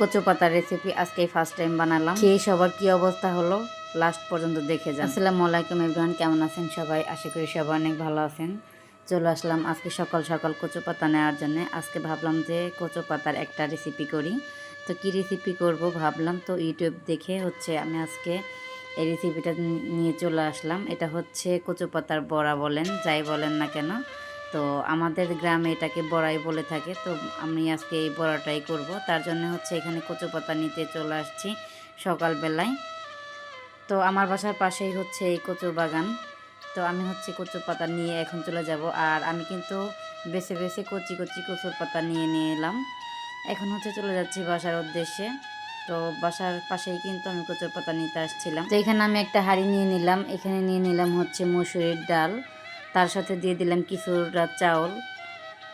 কচু পাতার রেসিপি আজকে ফার্স্ট টাইম বানালাম। খেয়ে সবার কি অবস্থা হলো লাস্ট পর্যন্ত দেখে যান। আসসালামু আলাইকুম এভরিওয়ান, কেমন আছেন সবাই? আশা করি সবাই অনেক ভালো আছেন। চলে আসলাম আজকে সকাল সকাল কচু পাতা নেওয়ার জন্য। আজকে ভাবলাম যে কচু পাতার একটা রেসিপি করি। তো কি রেসিপি করব ভাবলাম, তো ইউটিউব দেখে আমি আজকে এই রেসিপিটা নিয়ে চলে আসলাম। এটা হচ্ছে কচু পাতার বড়া বলেন, যাই বলেন না কেন, তো আমাদের গ্রামে এটাকে বড়াই বলে থাকে। তো আমি আজকে এই বড়াটাই করব। তার জন্য এখানে কচু পাতা নিতে চলে আসছি সকালবেলায়। তো আমার বাসার পাশেই এই কচু বাগান। তো আমি কচু পাতা নিয়ে এখন চলে যাব। আর আমি কিন্তু বেছে বেছে কচি কচি কচুর পাতা নিয়ে এলাম। এখন চলে যাচ্ছি বাসার উদ্দেশ্যে। তো বাসার পাশেই কিন্তু আমি কচুর পাতা নিতে আসছিলাম। তো এখানে আমি একটা হাঁড়ি নিয়ে নিলাম। এখানে নিয়ে নিলাম মসুরির ডাল, তার সাথে দিয়ে দিলাম কিছুটা চাউল।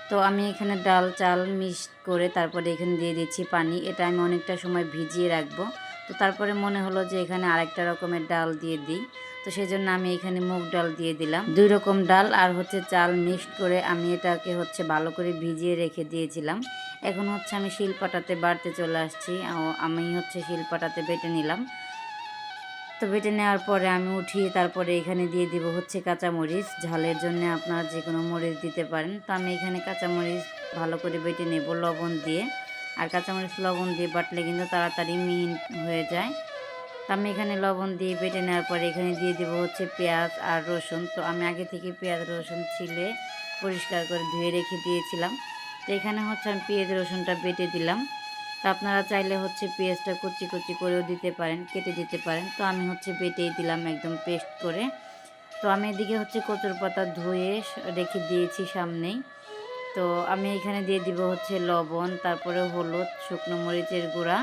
তো আমি এখানে ডাল চাল মিক্সড করে তারপরে এখানে দিয়ে দিচ্ছি পানি। এটা আমি অনেকটা সময় ভিজিয়ে রাখবো। তো তারপরে মনে হলো যে এখানে আরেকটা রকমের ডাল দিয়ে দিই। তো সেই জন্য আমি এখানে মুগ ডাল দিয়ে দিলাম। 2 রকম ডাল আর চাল মিক্সড করে আমি এটাকে ভালো করে ভিজিয়ে রেখে দিয়েছিলাম। এখন আমি শিলপাটাতে বাটতে চলে আসছি। আমি শিলপাটাতে বেটে নিলাম। তো বেটে নেওয়ার পরে আমি উঠিয়ে তারপরে এখানে দিয়ে দিব কাঁচামরিচ। ঝালের জন্য আপনারা যে কোনো মরিচ দিতে পারেন। তো আমি এখানে কাঁচামরিচ ভালো করে বেটে নেব লবণ দিয়ে। আর কাঁচামরিচ লবণ দিয়ে বাটলে কিন্তু তাড়াতাড়ি মিহিন হয়ে যায়। তো আমি এখানে লবণ দিয়ে বেটে নেওয়ার পরে এখানে দিয়ে দেব পেঁয়াজ আর রসুন। তো আমি আগে থেকে পেঁয়াজ রসুন ছিলে পরিষ্কার করে ধুয়ে রেখে দিয়েছিলাম। তো এখানে আমি পেঁয়াজ রসুনটা বেটে দিলাম। তো আপনারা চাইলে পেঁয়াজটা কুচি কুচি করেও দিতে পারেন, কেটে দিতে পারেন। তো আমি বেটেই দিলাম একদম পেস্ট করে। তো আমি এদিকে কচুর পাতা ধুয়ে রেখে দিয়েছি সামনেই। তো আমি এখানে দিয়ে দিব লবণ, তারপরে হলুদ, শুকনো মরিচের গুঁড়া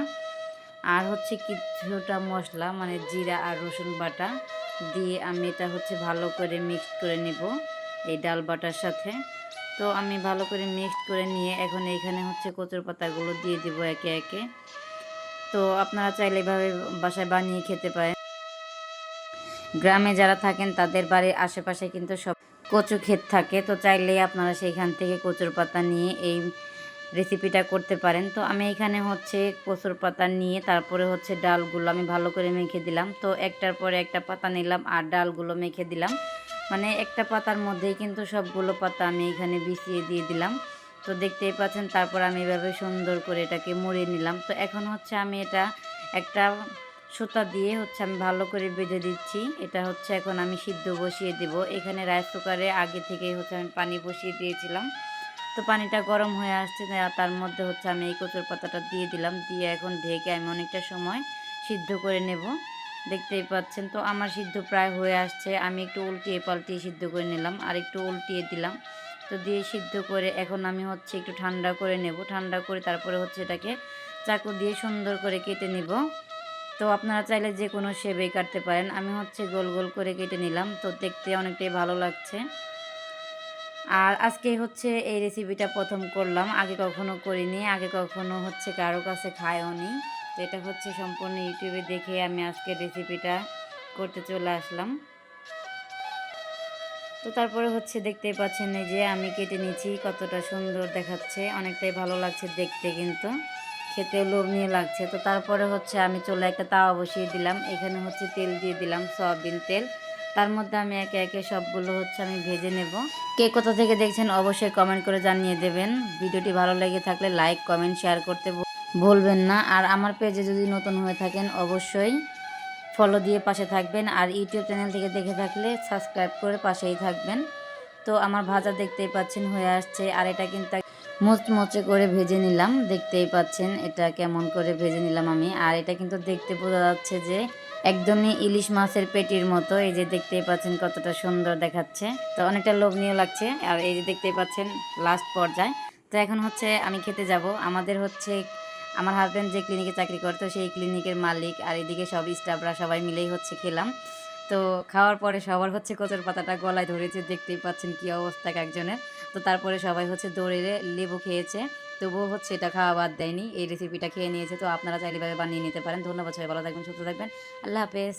আর কিছুটা মশলা মানে জিরা আর রসুন বাটা দিয়ে আমি এটা ভালো করে মিক্সড করে নিব এই ডাল বাটার সাথে। তো আমি ভালো করে মিক্সড করে নিয়ে এখন এইখানে কচুর পাতাগুলো দিয়ে দিব একে একে। তো আপনারা চাইলে এভাবে বাসায় বানিয়ে খেতে পারেন। গ্রামে যারা থাকেন তাদের বাড়ির আশেপাশে কিন্তু সব কচু ক্ষেত থাকে। তো চাইলেই আপনারা সেইখান থেকে কচুর পাতা নিয়ে এই রেসিপিটা করতে পারেন। তো আমি এখানে কচুর পাতা নিয়ে তারপরে ডালগুলো আমি ভালো করে মেখে দিলাম। তো একটার পরে একটা পাতা নিলাম আর ডালগুলো মেখে দিলাম। মানে একটা পাতার মধ্যেই কিন্তু সবগুলো পাতা আমি এখানে বিছিয়ে দিয়ে দিলাম। তো দেখতেই পাচ্ছেন। তারপর আমি এভাবে সুন্দর করে এটাকে মুড়িয়ে নিলাম। তো এখন আমি এটা একটা সুতা দিয়ে আমি ভালো করে বেঁধে দিচ্ছি। এটা এখন আমি সিদ্ধ বসিয়ে দেব। এখানে রাইস কুকারে আগে থেকেই আমি পানি বসিয়ে দিয়েছিলাম। তো পানিটা গরম হয়ে আসছে, তার মধ্যে আমি এই কচুর পাতাটা দিয়ে দিলাম। দিয়ে এখন ঢেকে আমি অনেকটা সময় সিদ্ধ করে নেব। দেখতেই পাচ্ছেন। তো আমার সিদ্ধ প্রায় হয়ে আসছে। আমি একটু উল্টিয়ে পাল্টিয়ে সিদ্ধ করে নিলাম আর একটু উল্টিয়ে দিলাম। তো দিয়ে সিদ্ধ করে এখন আমি একটু ঠান্ডা করে নেব। ঠান্ডা করে তারপরে এটাকে চাকু দিয়ে সুন্দর করে কেটে নেব। তো আপনারা চাইলে যে কোনো শেপেই কাটতে পারেন। আমি গোল গোল করে কেটে নিলাম। তো দেখতে অনেকটাই ভালো লাগছে। আর আজকে এই রেসিপিটা প্রথম করলাম, আগে কখনো করিনি, আগে কখনো কারো কাছে খায়ওনি। তো এটা সম্পূর্ণ ইউটিউবে দেখে আমি আজকে রেসিপিটা করতে চলে আসলাম। তো তারপরে দেখতেই পাচ্ছেন এই যে আমি কেটে নিয়েছি, কতটা সুন্দর দেখাচ্ছে, অনেকটাই ভালো লাগছে দেখতে, কিন্তু খেতেও লোভনীয় লাগছে। তো তারপরে আমি চুলায় একটা তাওয়া বসিয়ে দিলাম। এখানে তেল দিয়ে দিলাম, সয়াবিন তেল। তার মধ্যে আমি একে একে সবগুলো আমি ভেজে নেব। কে কোথা থেকে দেখছেন অবশ্যই কমেন্ট করে জানিয়ে দেবেন। ভিডিওটি ভালো লেগে থাকলে লাইক কমেন্ট শেয়ার করতে ভুলবেন না। আর আমার পেজে যদি নতুন হয়ে থাকেন অবশ্যই ফলো দিয়ে পাশে থাকবেন। আর ইউটিউব চ্যানেল থেকে দেখে থাকলে সাবস্ক্রাইব করে পাশেই থাকবেন। তো আমার ভাজা দেখতেই পাচ্ছেন হয়ে আসছে। আর এটা কিন্তু মুচমুচে করে ভেজে নিলাম। দেখতেই পাচ্ছেন এটা কেমন করে ভেজে নিলাম আমি। আর এটা কিন্তু দেখতে বোঝা যাচ্ছে যে একদমই ইলিশ মাছের পেটির মতো। এই যে দেখতেই পাচ্ছেন কতটা সুন্দর দেখাচ্ছে। তো অনেকটা লোভনীয় লাগছে। আর এই যে দেখতেই পাচ্ছেন লাস্ট পর্যায়ে। তো এখন আমি খেতে যাব। আমাদের আমার হাজব্যান্ড যে ক্লিনিকে চাকরি করতো সেই ক্লিনিকের মালিক আর এদিকে সব স্টাফরা সবাই মিলেই খেলাম। তো খাওয়ার পরে সবার কচুর পাতাটা গলায় ধরেছে, দেখতেই পাচ্ছেন কি অবস্থা একজনের। তো তারপরে সবাই দৌড়ে লেবু খেয়েছে, তবুও এটা খাওয়া বাদ দেয়নি, এই রেসিপিটা খেয়ে নিয়েছে। তো আপনারা চাইলে ভাবে বানিয়ে নিতে পারেন। ধন্যবাদ, সবাই ভালো থাকবেন, সুস্থ থাকবেন, আল্লাহ হাফেজ।